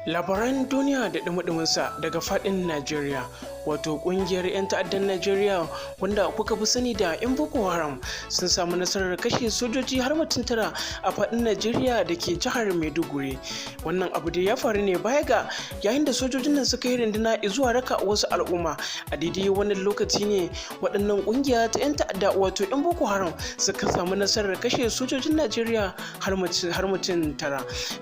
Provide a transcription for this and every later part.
Labaran duniya da dumudumunsa daga fadin Najeriya, wato kungiyar 'yan ta'addan Najeriya wanda kuka fi sani da 'yan Boko Haram sun samu nasarar kashe sojoji har mutum 9 a fadin Najeriya da ke jihar Maiduguri. Wannan abu da ya faru ne baya ga yayin da sojojin nan suka yi runduna zuwa raka wasu al'umma. A daidai wannan lokaci ne waɗannan kungiya ta 'yan ta'adda wato 'yan Boko Haram suka samu nasarar kashe sojojin Najeriya har mutum 9.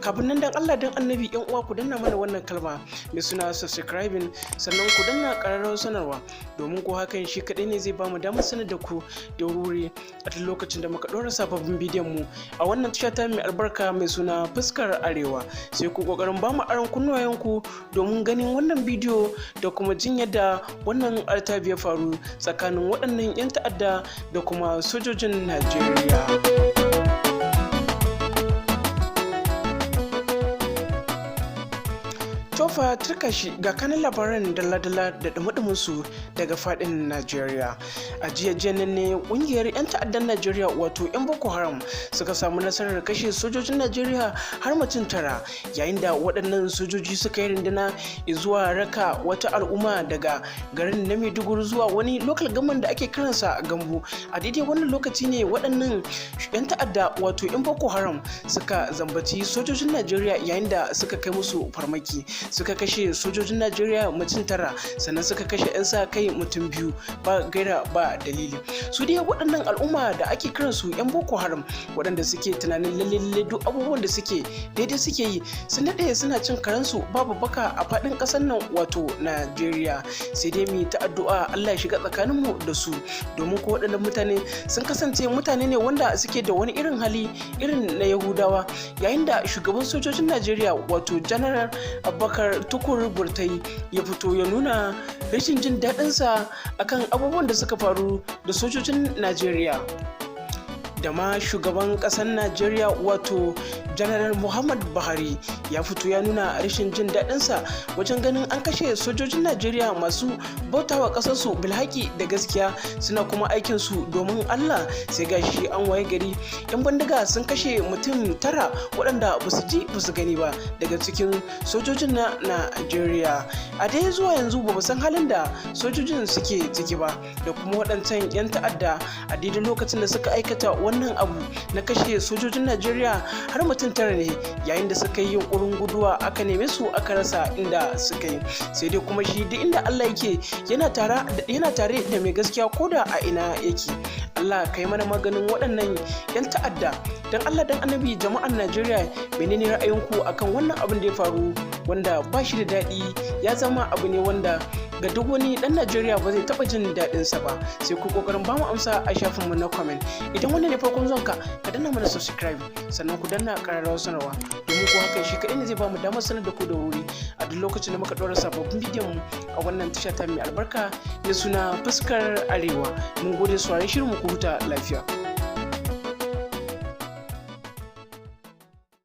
Kafin nan dan Allah dan Annabi 'yan uwa ku danna mana wannan kalma mai suna subscribing, sannan ku danna ƙararrawar sanarwa domin ko hakan shi kaɗai ne zai bamu damar sanar da ku da wuri a duk lokacin da muka ɗora sababbin bidiyon mu a wannan tasha ta mai albarka mai suna fuskar arewa. Sai ku ƙoƙarin bamu aron kunnuwayen ku domin ganin wannan bidiyo da kuma jin yadda wannan artabi ya faru tsakanin waɗannan 'yan ta'adda da kuma sojojin Najeriya. Tofa turkashi ga kanin labaran dalla-dalla da dumudumin su daga fadin Najeriya. A jiya nan ne kungiyar 'yan ta'addan Najeriya wato 'yan Boko Haram suka samu nasarar kashe sojojin Najeriya har mutum 9 yayin da waɗannan sojoji suka yi runduna zuwa raka wata al'umma daga garin na Maiduguri zuwa wani local government da ake kiransa Gambo. A daidai wannan lokaci ne waɗannan 'yan ta'adda wato 'yan Boko Haram suka zambaci sojojin Najeriya yayin da suka kai musu farmaki. Suka kashe sojojin Najeriya mutum 9 sannan suka kashe 'yan sa kai mutum 2 ba gaira ba dalili. Su dai waɗannan al'umma da ake kiransu 'yan Boko Haram waɗanda suke tunanin lalle duk abubuwan da suke daidai suke yi, sun daɗe suna cin karansu babu baka a faɗin ƙasar nan wato Najeriya. Sai dai mu ta addu'a Allah ya shiga tsakaninmu da su, domin ko waɗannan mutane sun kasance mutane ne wanda suke da wani irin hali irin na Yahudawa. Yayin da shugaban sojojin Najeriya wato General Abubakar Tukur Burtai ya fito ya nuna rashin jin daɗinsa akan abubuwan da suka faru da sojojin Najeriya da ma shugaban ƙasar Najeriya wato General Muhammad Buhari ya fito ya nuna rashin jin daɗinsa wajen ganin an kashe sojojin Najeriya masu bautawa ƙasarsu bilhaki da gaskiya suna kuma aikinsu domin Allah. Sai gashi an waye gari 'yan bandiga sun kashe mutum 9 waɗanda ba su ji ba su gani ba daga cikin sojojin na Najeriya. A dai zuwa yanzu ba mu san halin da sojojin suke ciki ba da kuma waɗancan 'yan ta'adda a daidai lokacin da suka aikata wannan abu na kashe sojojin Najeriya har mutum 9 ne yayin da suka yi yunkurin guduwa aka neme su aka rasa inda suka yi. Sai dai kuma shi duk inda Allah yake yana tare da mai gaskiya ko da a ina yake. Allah kai mana maganin waɗannan 'yan ta'adda. Dan Allah dan Annabi jama'an Najeriya, menene ra'ayinku akan wannan abin da ya faru wanda ba shi da daɗi, ya zama abu ne wanda ga duk wani ɗan Najeriya ba zai taɓa jin daɗinsa ba. Sai ku ƙoƙarin ba mu amsa a shafinmu na comment. Idan wannan ne farkon zonka ka danna mana subscribe sannan ku danna ƙararrawar sanarwa domin ko hakan shi kaɗai ne zai ba mu damar sanar da ku da wuri a duk lokacin da muka ɗora sababbin bidiyon mu a wannan tasha ta mai albarka da suna fuskar arewa. Mun gode sauraron shirin mu, ku huta lafiya.